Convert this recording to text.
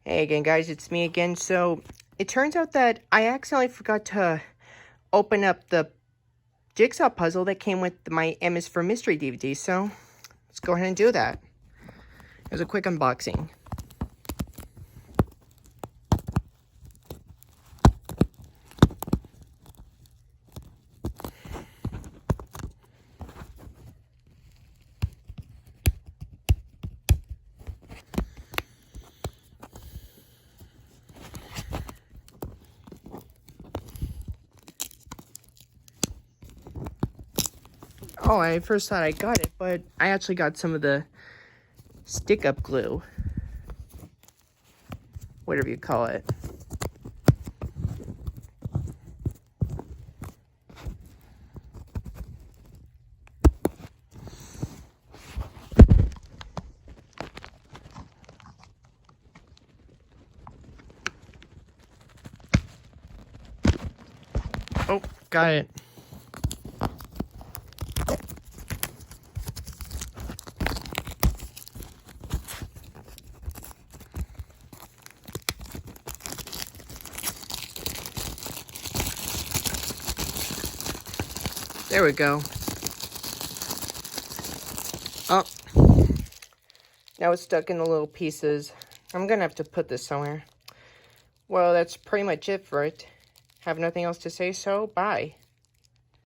Hey again, guys, it's me again. So it turns out that I accidentally forgot to open up the Jigsaw puzzle that came with my M is for Mystery DVD. So let's go ahead and do that. Here's a quick unboxing. Oh, I first thought I got it, but I actually got some of the stick-up glue. Whatever you call it. Oh, got it. There we go. Oh, now it's stuck in the little pieces. I'm gonna have to put this somewhere. Well, that's pretty much it for it. Have nothing else to say, so bye.